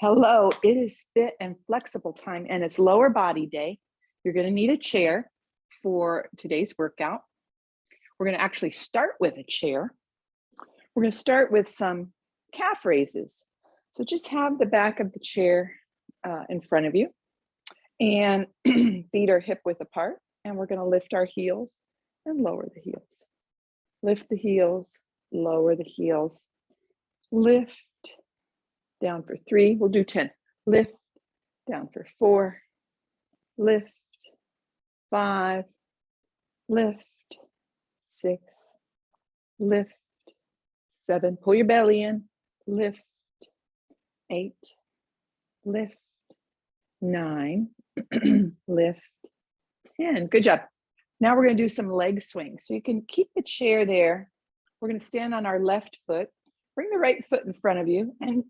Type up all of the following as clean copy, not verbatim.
Hello, it is fit and flexible time and it's lower body day. You're going to need a chair for today's workout. We're going to actually start with a chair. We're going to start with some calf raises. So just have the back of the chair in front of you and feet are hip width apart. And we're going to lift our heels and lower the heels. Lift the heels, lower the heels, lift. Down for 3, we'll do 10. Lift, down for 4, lift, 5, lift, 6, lift, 7, pull your belly in, lift, 8, lift, 9, lift, 10. Good job. Now we're going to do some leg swings. So you can keep the chair there. We're going to stand on our left foot. Bring the right foot in front of you and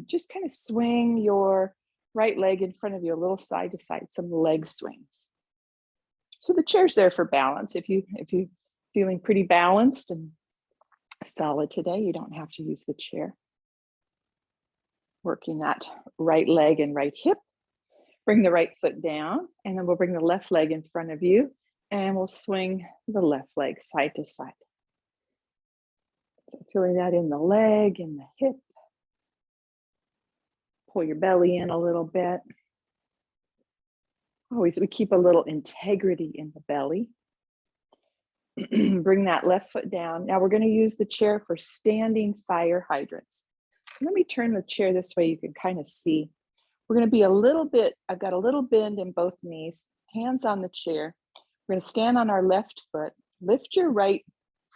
just kind of swing your right leg in front of you a little side to side, some leg swings. So the chair's there for balance. If you're feeling pretty balanced and solid today, you don't have to use the chair. Working that right leg and right hip. Bring the right foot down and then we'll bring the left leg in front of you and we'll swing the left leg side to side. So feeling that in the leg and the hip. Pull your belly in a little bit. Always, we keep a little integrity in the belly. Bring that left foot down. Now we're going to use the chair for standing fire hydrants. Let me turn the chair this way you can kind of see. We're going to be a little bit, I've got a little bend in both knees, hands on the chair. We're going to stand on our left foot. Lift your right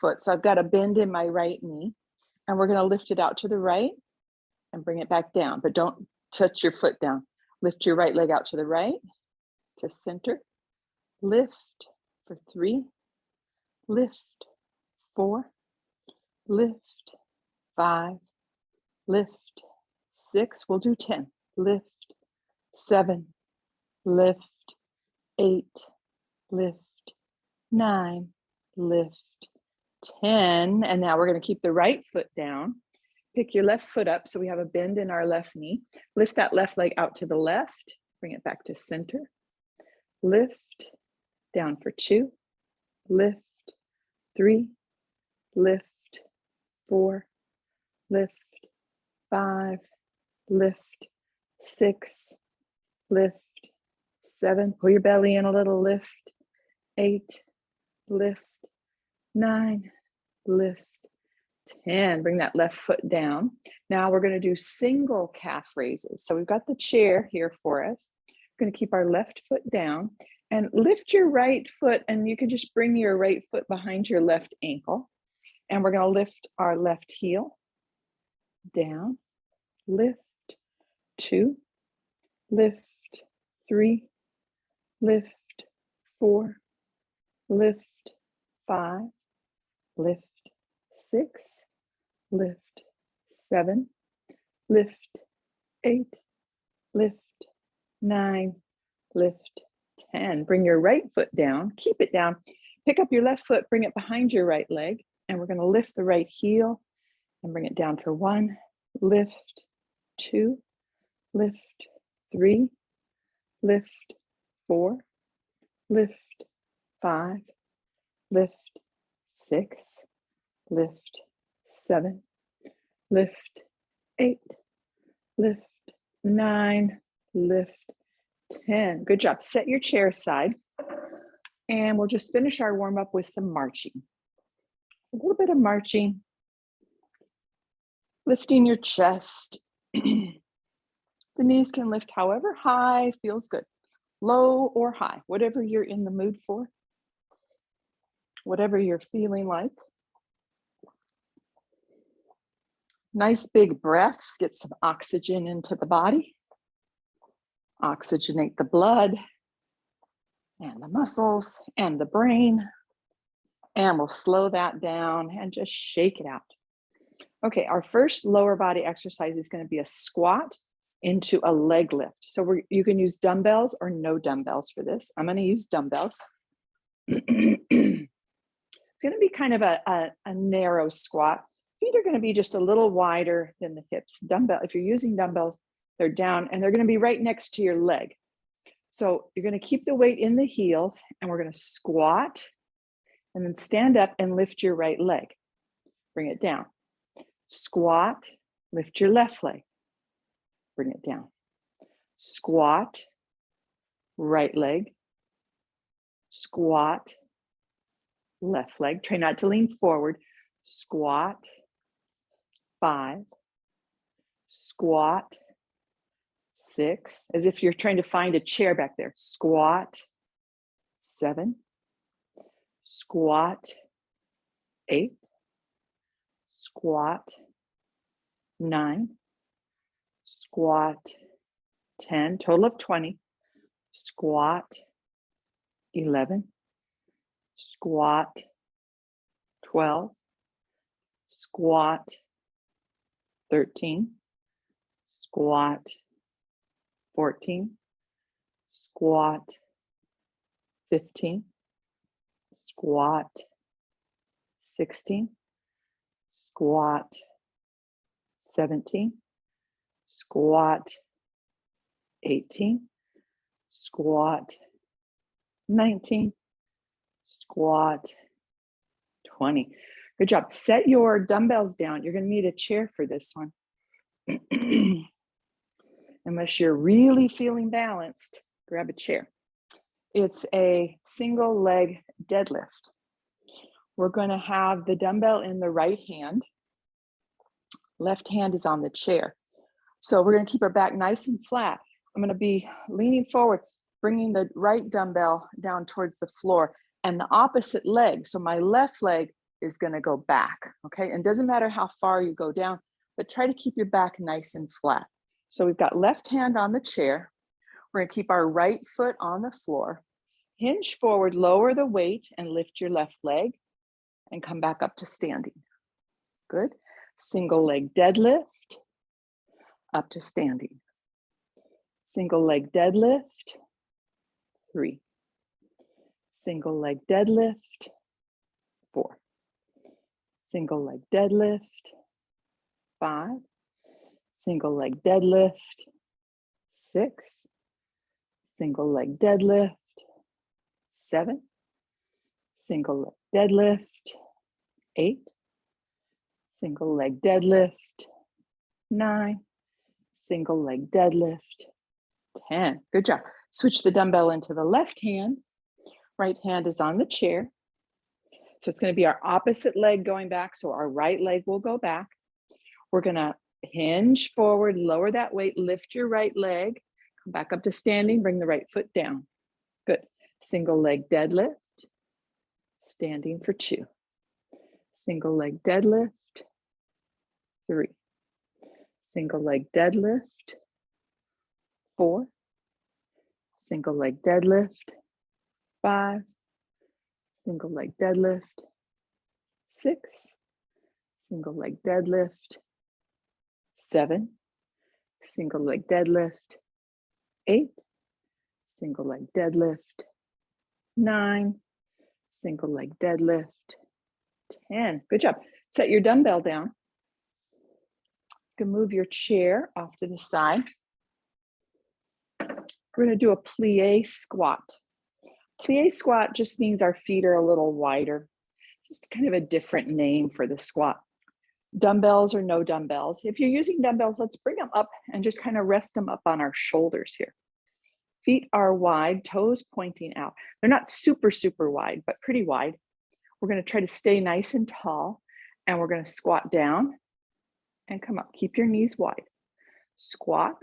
foot. So I've got a bend in my right knee and we're going to lift it out to the right and bring it back down, but don't touch your foot down. Lift your right leg out to the right, to center, lift for 3, lift 4, lift 5, lift 6, we'll do 10, lift 7, lift 8, lift 9, lift 10, and now we're going to keep the right foot down. Pick your left foot up so we have a bend in our left knee. Lift that left leg out to the left. Bring it back to center. Lift, down for 2. Lift, 3. Lift, 4. Lift, 5. Lift, 6. Lift, 7. Pull your belly in a little. Lift, 8. Lift, 9, lift, 10. Bring that left foot down. Now we're going to do single calf raises. So we've got the chair here for us. We're going to keep our left foot down and lift your right foot, and you can just bring your right foot behind your left ankle. And we're going to lift our left heel down, lift 2, lift 3, lift 4, lift 5, lift 6, lift 7, lift 8, lift 9, lift 10. Bring your right foot down, keep it down. Pick up your left foot, bring it behind your right leg, and we're going to lift the right heel and bring it down for 1, lift 2, lift 3, lift 4, lift 5, lift 6, lift 7, lift 8, lift 9, lift 10. Good job. Set your chair aside and we'll just finish our warm up with some marching. A little bit of marching, lifting your chest. The knees can lift however high feels good, low or high, whatever you're in the mood for, whatever you're feeling like. Nice big breaths, get some oxygen into the body. Oxygenate the blood and the muscles and the brain. And we'll slow that down and just shake it out. Okay, our first lower body exercise is going to be a squat into a leg lift. So you can use dumbbells or no dumbbells for this. I'm going to use dumbbells. It's going to be kind of a narrow squat. Feet are going to be just a little wider than the hips. Dumbbell, if you're using dumbbells, They're down and they're going to be right next to your leg. So you're going to keep the weight in the heels and we're going to squat and then stand up and lift your right leg. Bring it down. Squat, lift your left leg. Bring it down. Squat, right leg. Squat, left leg. Try not to lean forward. Squat, 5. Squat, 6. As if you're trying to find a chair back there. Squat, 7. Squat, 8. Squat, 9. Squat, 10. Total of 20. Squat, 11. Squat, 12. Squat, 13. Squat, 14. Squat, 15. Squat, 16. Squat, 17. Squat, 18. Squat, 19. Squat, 20. Good job. Set your dumbbells down. You're going to need a chair for this one. Unless you're really feeling balanced, grab a chair. It's a single leg deadlift. We're going to have the dumbbell in the right hand. Left hand is on the chair. So we're going to keep our back nice and flat. I'm going to be leaning forward, bringing the right dumbbell down towards the floor and the opposite leg. So my left leg is going to go back, okay? And it doesn't matter how far you go down, but try to keep your back nice and flat. So we've got left hand on the chair. We're going to keep our right foot on the floor. Hinge forward, lower the weight and lift your left leg and come back up to standing. Good. Single leg deadlift, up to standing. Single leg deadlift, 3. Single leg deadlift, 4. Single leg deadlift, 5. Single leg deadlift, 6. Single leg deadlift, 7. Single leg deadlift, 8. Single leg deadlift, 9. Single leg deadlift, 10. Good job. Switch the dumbbell into the left hand. Right hand is on the chair. So it's going to be our opposite leg going back. So our right leg will go back. We're going to hinge forward, lower that weight, lift your right leg, come back up to standing, bring the right foot down. Good. Single leg deadlift, standing for 2. Single leg deadlift, 3. Single leg deadlift, 4. Single leg deadlift, 5. Single leg deadlift, 6. Single leg deadlift, 7. Single leg deadlift, 8. Single leg deadlift, 9. Single leg deadlift, 10. Good job. Set your dumbbell down. You can move your chair off to the side. We're going to do a plie squat. Plie squat just means our feet are a little wider. Just kind of a different name for the squat. Dumbbells or no dumbbells. If you're using dumbbells, let's bring them up and just kind of rest them up on our shoulders here. Feet are wide, toes pointing out. They're not super, super wide, but pretty wide. We're going to try to stay nice and tall, and we're going to squat down and come up. Keep your knees wide. Squat,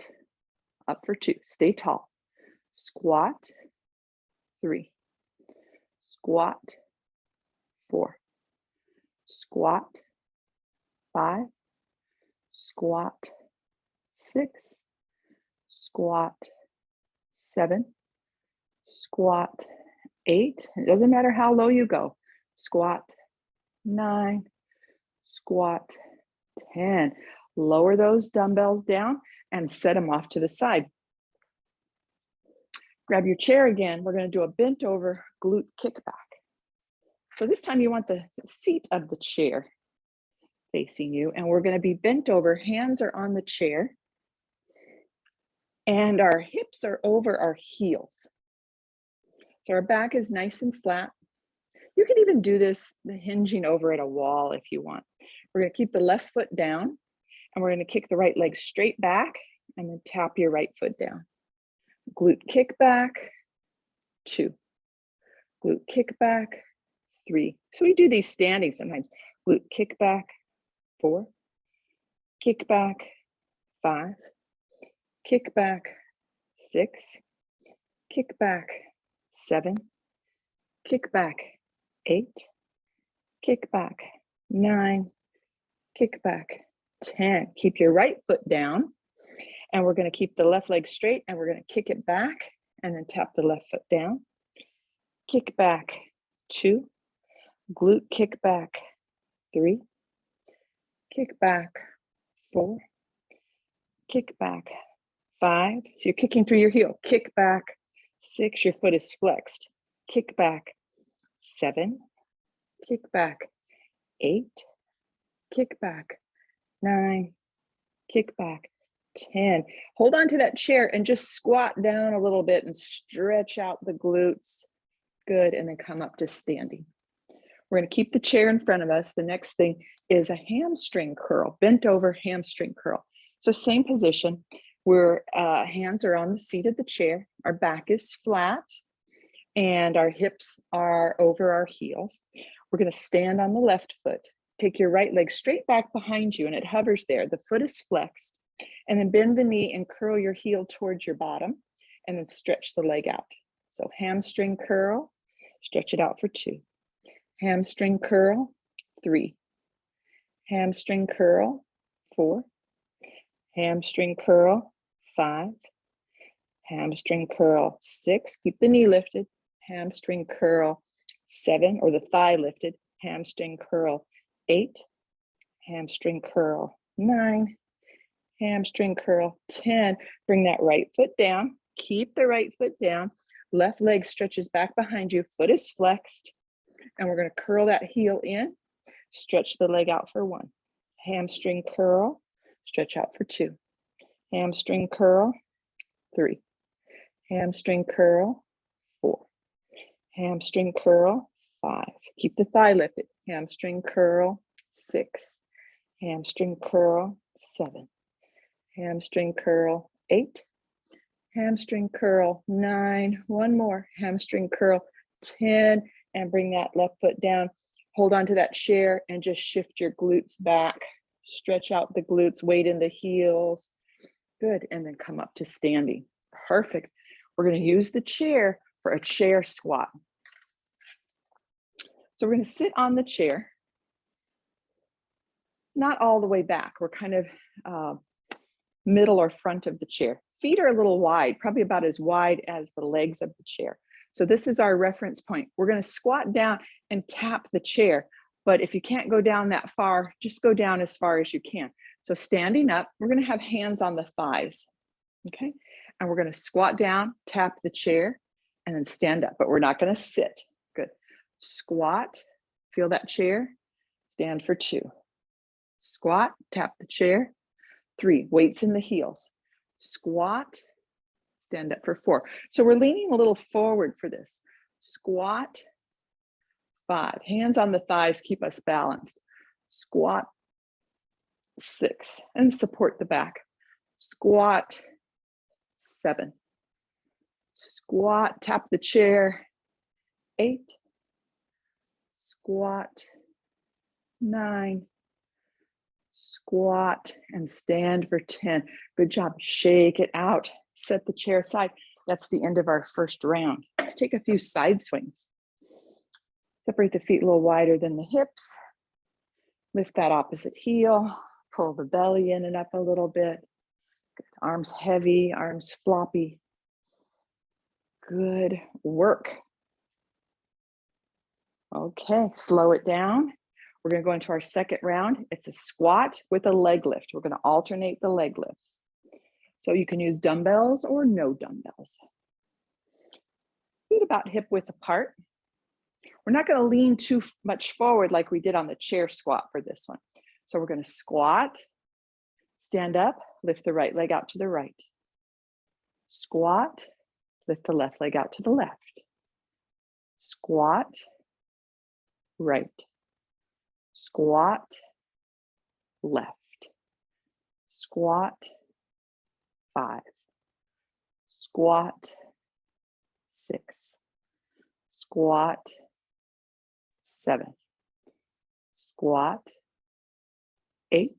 up for 2. Stay tall. Squat, 3. Squat, 4. Squat, 5. Squat, 6. Squat, 7. Squat, 8. It doesn't matter how low you go. Squat, 9. Squat, 10. Lower those dumbbells down and set them off to the side. Grab your chair again. We're going to do a bent over glute kickback. So this time you want the seat of the chair facing you, and we're going to be bent over. Hands are on the chair. And our hips are over our heels. So our back is nice and flat. You can even do this hinging over at a wall if you want. We're going to keep the left foot down, and we're going to kick the right leg straight back and then tap your right foot down. Glute kick back, 2. Glute kick back, 3. So we do these standing sometimes. Glute kick back, 4. Kick back, 5. Kick back, 6. Kick back, 7. Kick back, 8. Kick back, 9. Kick back, 10. Keep your right foot down, and we're going to keep the left leg straight, and we're going to kick it back and then tap the left foot down. Kick back, 2. Glute kick back, 3. Kick back, 4. Kick back, 5. So you're kicking through your heel. Kick back, 6. Your foot is flexed. Kick back, 7. Kick back, 8. Kick back, 9. Kick back, 10. Hold on to that chair and just squat down a little bit and stretch out the glutes. Good, and then come up to standing. We're going to keep the chair in front of us. The next thing is a hamstring curl, bent over hamstring curl. So same position, where hands are on the seat of the chair, our back is flat, and our hips are over our heels. We're going to stand on the left foot. Take your right leg straight back behind you, and it hovers there. The foot is flexed, and then bend the knee and curl your heel towards your bottom, and then stretch the leg out. So hamstring curl, stretch it out for 2. Hamstring curl, 3. Hamstring curl, 4. Hamstring curl, 5. Hamstring curl, 6. Keep the knee lifted. Hamstring curl, 7, or the thigh lifted. Hamstring curl, 8. Hamstring curl, 9. Hamstring curl, 10. Bring that right foot down. Keep the right foot down. Left leg stretches back behind you. Foot is flexed. And we're going to curl that heel in. Stretch the leg out for 1. Hamstring curl. Stretch out for 2. Hamstring curl, 3. Hamstring curl, 4. Hamstring curl, 5. Keep the thigh lifted. Hamstring curl, 6. Hamstring curl, 7. Hamstring curl, 8. Hamstring curl, 9. One more. Hamstring curl, 10. And bring that left foot down. Hold on to that chair and just shift your glutes back. Stretch out the glutes, weight in the heels. Good, and then come up to standing. Perfect. We're going to use the chair for a chair squat. So we're going to sit on the chair, not all the way back. We're kind of middle or front of the chair. Feet are a little wide, probably about as wide as the legs of the chair. So this is our reference point. We're going to squat down and tap the chair. But if you can't go down that far, just go down as far as you can. So standing up, we're going to have hands on the thighs. Okay. And we're going to squat down, tap the chair, and then stand up. But we're not going to sit. Good. Squat, feel that chair, stand for 2. Squat, tap the chair, 3. Weights in the heels. Squat, stand up for 4. So we're leaning a little forward for this. Squat, 5. Hands on the thighs, keep us balanced. Squat, 6. And support the back. Squat, 7. Squat, tap the chair, 8. Squat, 9. Squat, and stand for 10. Good job. Shake it out. Set the chair aside. That's the end of our first round. Let's take a few side swings. Separate the feet a little wider than the hips. Lift that opposite heel. Pull the belly in and up a little bit. Good. Arms heavy, arms floppy. Good work. Okay, slow it down. We're going to go into our second round. It's a squat with a leg lift. We're going to alternate the leg lifts. So you can use dumbbells or no dumbbells. Feet about hip width apart. We're not going to lean too much forward like we did on the chair squat for this one. So we're going to squat, stand up, lift the right leg out to the right. Squat, lift the left leg out to the left. Squat, right. Squat, left. Squat, 5. Squat, 6. Squat, 7. Squat, 8.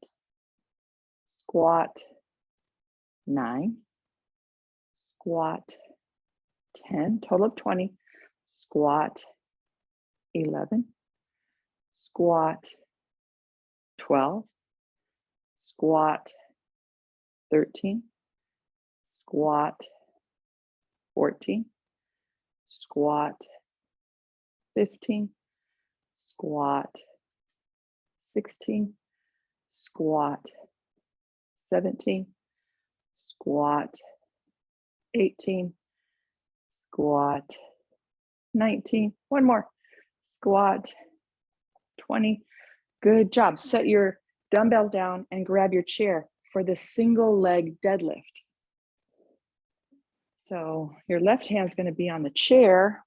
Squat, 9. Squat, 10. Total of 20. Squat, 11. Squat, 12. Squat, 13. Squat, 14. Squat, 15. Squat, 16. Squat, 17. Squat, 18. Squat, 19. One more. Squat, 20. Good job. Set your dumbbells down and grab your chair for the single leg deadlift. So your left hand's going to be on the chair,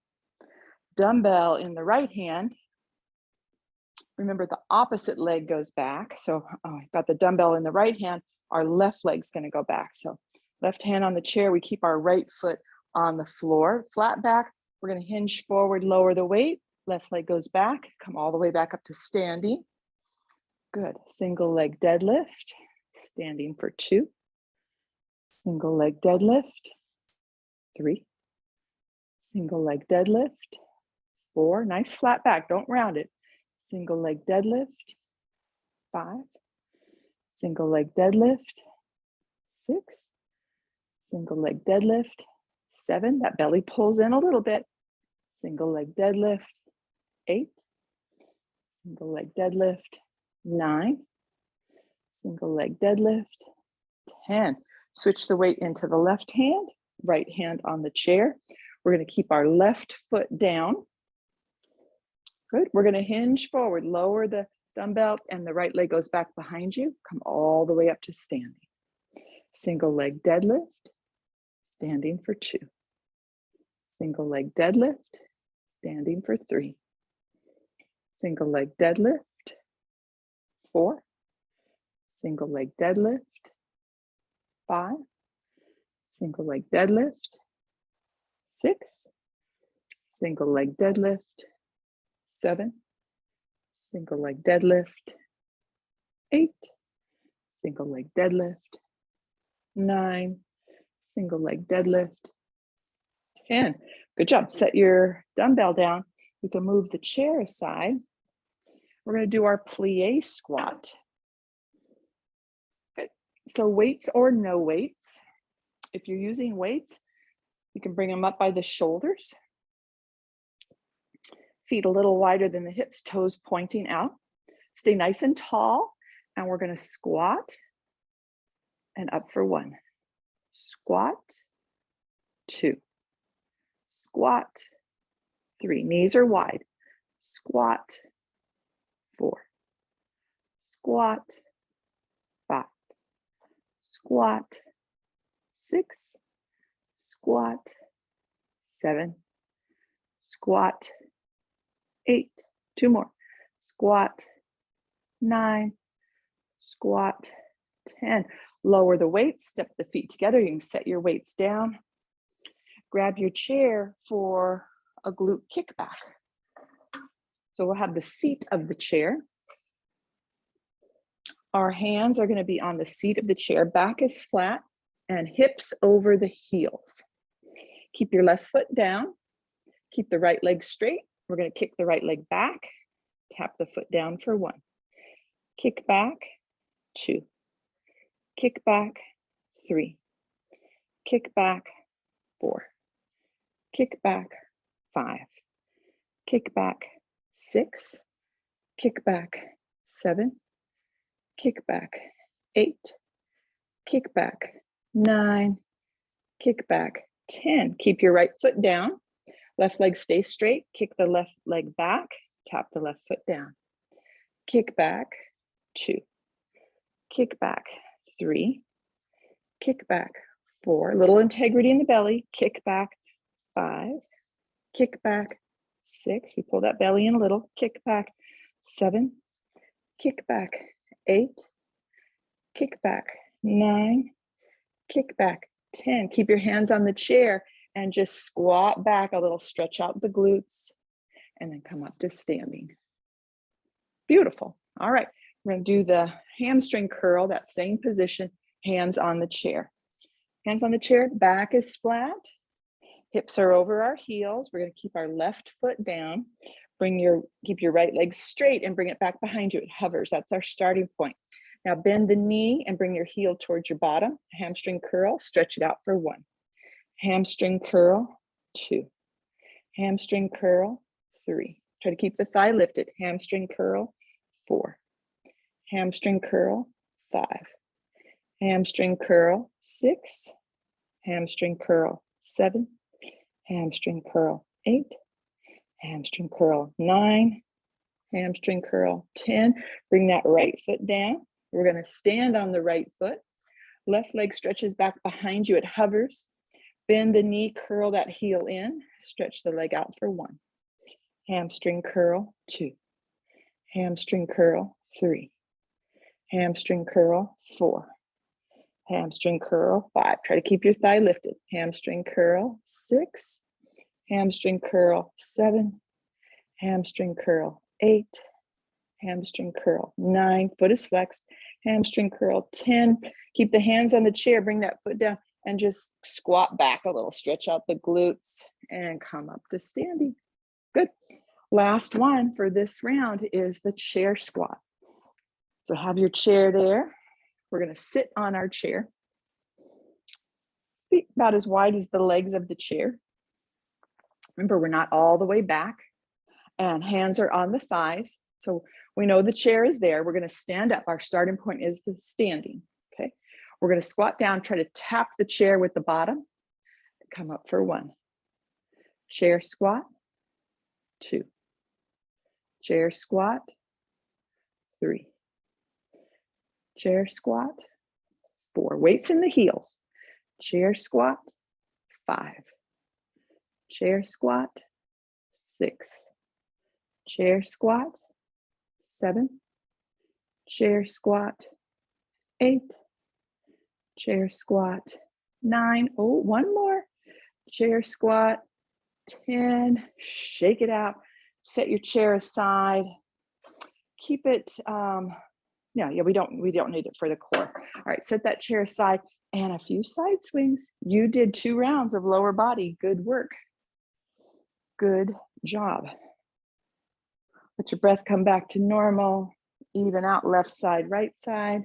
dumbbell in the right hand. Remember, the opposite leg goes back. So I've got the dumbbell in the right hand. Our left leg's going to go back. So left hand on the chair. We keep our right foot on the floor, flat back. We're going to hinge forward, lower the weight. Left leg goes back. Come all the way back up to standing. Good. Single leg deadlift. Standing for 2. Single leg deadlift. 3. Single leg deadlift. 4. Nice flat back. Don't round it. Single leg deadlift. 5. Single leg deadlift. 6. Single leg deadlift. 7. That belly pulls in a little bit. Single leg deadlift. 8. Single leg deadlift. 9. Single leg deadlift. 10. Switch the weight into the left hand, right hand on the chair. We're going to keep our left foot down. Good. We're going to hinge forward, lower the dumbbell, and the right leg goes back behind you. Come all the way up to standing. Single leg deadlift, standing for 2. Single leg deadlift, standing for 3. Single leg deadlift, 4. Single leg deadlift, 5. Single leg deadlift, 6. Single leg deadlift, 7. Single leg deadlift, 8. Single leg deadlift, 9. Single leg deadlift, 10. Good job. Set your dumbbell down. We can move the chair aside. We're going to do our plie squat. Good. So weights or no weights. If you're using weights, you can bring them up by the shoulders. Feet a little wider than the hips, toes pointing out. Stay nice and tall. And we're going to squat and up for 1. Squat, 2. Squat, 3. Knees are wide. Squat, 4. Squat, 5. Squat, 6. Squat, 7. Squat, 8. 2 more. Squat, 9. Squat, 10. Lower the weights, step the feet together. You can set your weights down. Grab your chair for a glute kickback. So we'll have the seat of the chair. Our hands are going to be on the seat of the chair. Back is flat and hips over the heels. Keep your left foot down. Keep the right leg straight. We're going to kick the right leg back. Tap the foot down for 1. Kick back, 2. Kick back, 3. Kick back, 4. Kick back, 5. Kick back, 6. Kick back, 7. Kick back, 8. Kick back, 9. Kick back, 10. Keep your right foot down. Left leg stay straight. Kick the left leg back. Tap the left foot down. Kick back, 2. Kick back, 3. Kick back, 4, little integrity in the belly, kick back, 5, kick back, 6, we pull that belly in a little, kick back, 7, kick back, 8, kick back, 9, kick back, 10. Keep your hands on the chair and just squat back a little, stretch out the glutes, and then come up to standing. Beautiful. All right, we're going to do the hamstring curl, that same position, hands on the chair. Hands on the chair, back is flat, hips are over our heels. We're going to keep our left foot down. Keep your right leg straight and bring it back behind you. It hovers. That's our starting point. Now bend the knee and bring your heel towards your bottom. Hamstring curl, stretch it out for 1. Hamstring curl, 2. Hamstring curl, 3. Try to keep the thigh lifted. Hamstring curl, 4. Hamstring curl, 5. Hamstring curl, 6. Hamstring curl, 7. Hamstring curl, 8. Hamstring curl, 9. Hamstring curl, 10. Bring that right foot down. We're going to stand on the right foot. Left leg stretches back behind you. It hovers. Bend the knee, curl that heel in. Stretch the leg out for 1. Hamstring curl, 2. Hamstring curl, 3. Hamstring curl, 4. Hamstring curl, 5. Try to keep your thigh lifted. Hamstring curl, 6. Hamstring curl, 7. Hamstring curl, 8. Hamstring curl, 9. Foot is flexed. Hamstring curl, 10. Keep the hands on the chair. Bring that foot down and just squat back a little. Stretch out the glutes and come up to standing. Good. Last one for this round is the chair squat. So have your chair there. We're going to sit on our chair. Feet about as wide as the legs of the chair. Remember, we're not all the way back. And hands are on the thighs. So we know the chair is there. We're going to stand up. Our starting point is the standing. Okay. We're going to squat down, try to tap the chair with the bottom. Come up for 1. Chair squat, 2. Chair squat, 3. Chair squat, 4. Weights in the heels. Chair squat, 5. Chair squat, 6. Chair squat, 7. Chair squat, 8. Chair squat, 9. Oh, one more. Chair squat, 10. Shake it out. Set your chair aside. Keep it, we don't need it for the core. All right, set that chair aside and a few side swings. You did 2 rounds of lower body. Good work. Good job. Let your breath come back to normal. Even out left side, right side.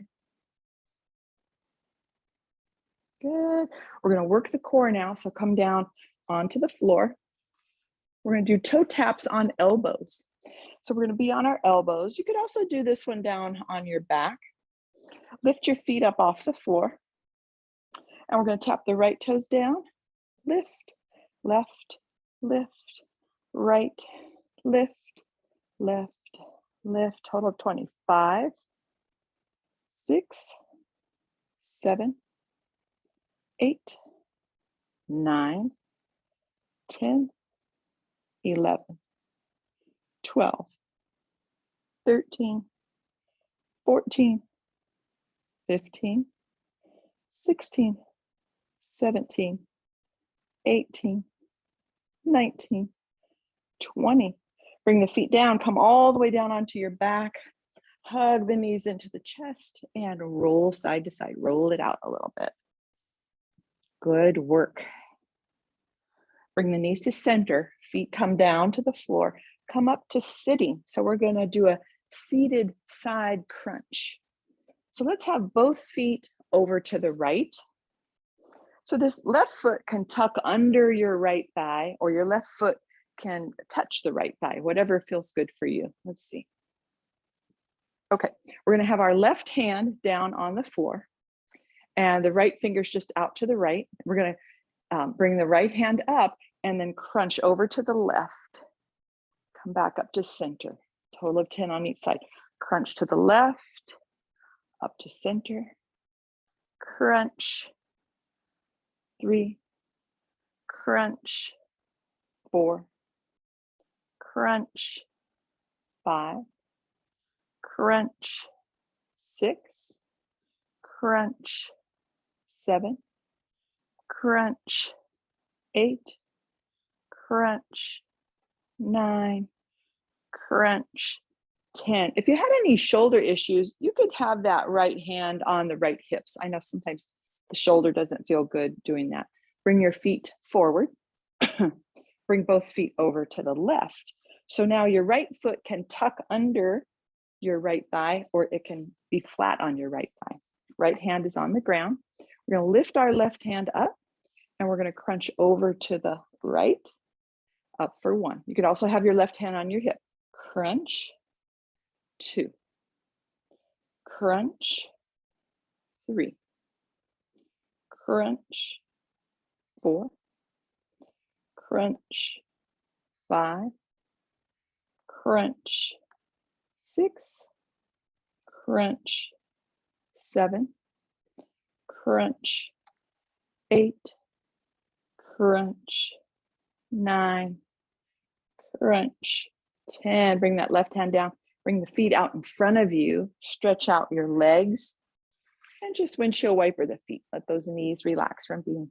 Good. We're going to work the core now. So come down onto the floor. We're going to do toe taps on elbows. So we're going to be on our elbows. You could also do this one down on your back. Lift your feet up off the floor. And we're going to tap the right toes down. Lift, left, lift, right, lift, left, lift. Total of 25, 6, 7, 8, 9, 10, 11, 12, 13, 14, 15, 16, 17, 18, 19, 20. Bring the feet down, come all the way down onto your back. Hug the knees into the chest and roll side to side. Roll it out a little bit. Good work. Bring the knees to center. Feet come down to the floor. Come up to sitting. So we're going to do a seated side crunch. So let's have both feet over to the right. So this left foot can tuck under your right thigh, or your left foot can touch the right thigh, whatever feels good for you. Let's see. Okay, we're going to have our left hand down on the floor and the right finger's just out to the right. We're going to bring the right hand up and then crunch over to the left. Come back up to center. Total of 10 on each side. Crunch to the left, up to center, crunch, 3, crunch, 4, crunch, 5, crunch, 6, crunch, 7, crunch, 8, crunch, 9, crunch, 10. If you had any shoulder issues, you could have that right hand on the right hips. I know sometimes the shoulder doesn't feel good doing that. Bring your feet forward. Bring both feet over to the left. So now your right foot can tuck under your right thigh, or it can be flat on your right thigh. Right hand is on the ground. We're going to lift our left hand up, and we're going to crunch over to the right, up for 1. You could also have your left hand on your hip. Crunch, 2, crunch, 3, crunch, 4, crunch, 5, crunch, 6, crunch, 7, crunch, 8, crunch, 9, crunch, 10. Bring that left hand down. Bring the feet out in front of you. Stretch out your legs. And just windshield wiper the feet. Let those knees relax from being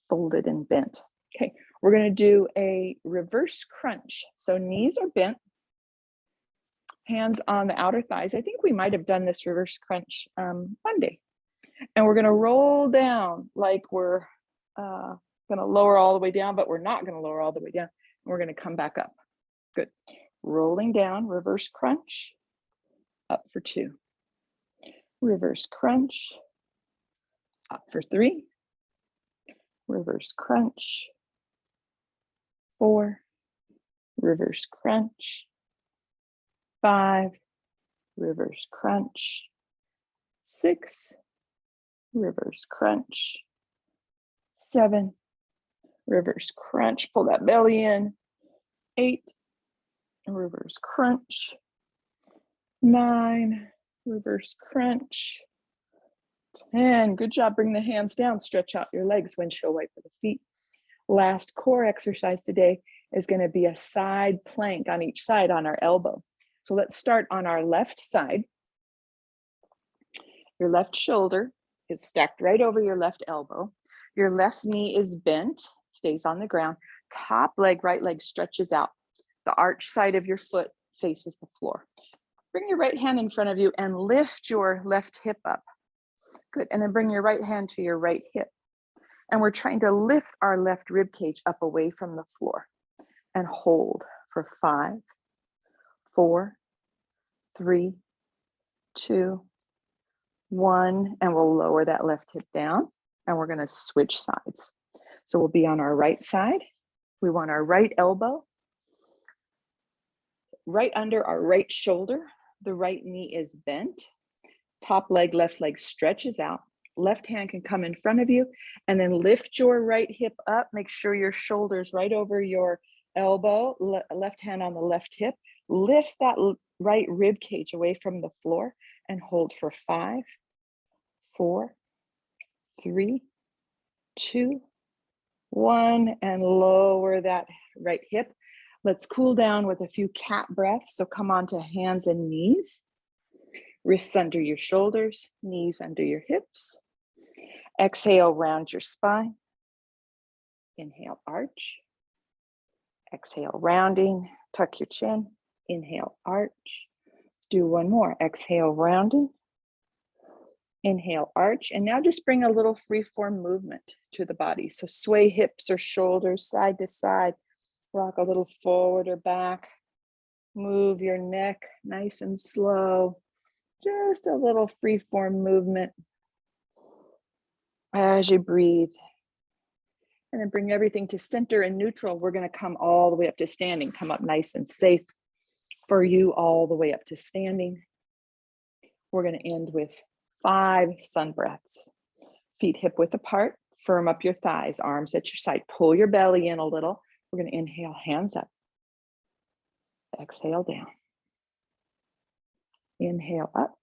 folded and bent. Okay, we're going to do a reverse crunch. So knees are bent. Hands on the outer thighs. I think we might have done this reverse crunch Monday. And we're going to roll down like we're going to lower all the way down, but we're not going to lower all the way down. We're going to come back up. Good. Rolling down, reverse crunch, up for 2. Reverse crunch, up for 3. Reverse crunch, 4. Reverse crunch, 5. Reverse crunch, 6. Reverse crunch, 7. Reverse crunch, pull that belly in, 8. Reverse crunch, 9. Reverse crunch, 10. Good job. Bring the hands down, stretch out your legs, windshield wiper the feet. Last core exercise today is going to be a side plank on each side on our elbow. So let's start on our left side. Your left shoulder is stacked right over your left elbow. Your left knee is bent, stays on the ground. Top leg, right leg stretches out. The arch side of your foot faces the floor. Bring your right hand in front of you and lift your left hip up. Good, and then bring your right hand to your right hip. And we're trying to lift our left rib cage up away from the floor and hold for 5, 4, 3, 2, 1, and we'll lower that left hip down, and we're going to switch sides. So we'll be on our right side. We want our right elbow right under our right shoulder. The right knee is bent. Top leg, left leg stretches out. Left hand can come in front of you, and then lift your right hip up. Make sure your shoulder's right over your elbow. Left hand on the left hip. Lift that right rib cage away from the floor and hold for 5, 4, 3, 2, 1, and lower that right hip. Let's cool down with a few cat breaths. So come on to hands and knees. Wrists under your shoulders, knees under your hips. Exhale, round your spine. Inhale, arch. Exhale, rounding, tuck your chin. Inhale, arch. Let's do one more. Exhale, rounding. Inhale, arch. And now just bring a little free-form movement to the body. So sway hips or shoulders side to side. Rock a little forward or back. Move your neck nice and slow. Just a little free-form movement as you breathe. And then bring everything to center and neutral. We're going to come all the way up to standing. Come up nice and safe for you all the way up to standing. We're going to end with 5 sun breaths. Feet hip width apart. Firm up your thighs. Arms at your side. Pull your belly in a little. We're going to inhale, hands up. Exhale down. Inhale up.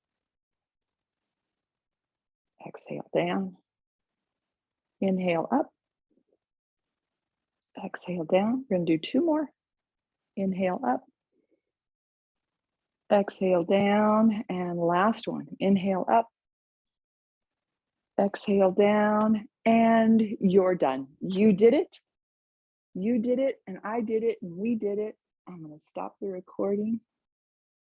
Exhale down. Inhale up. Exhale down. We're going to do 2 more. Inhale up. Exhale down. And last one. Inhale up. Exhale down. And you're done. You did it. You did it. And I did it. And we did it. I'm going to stop the recording.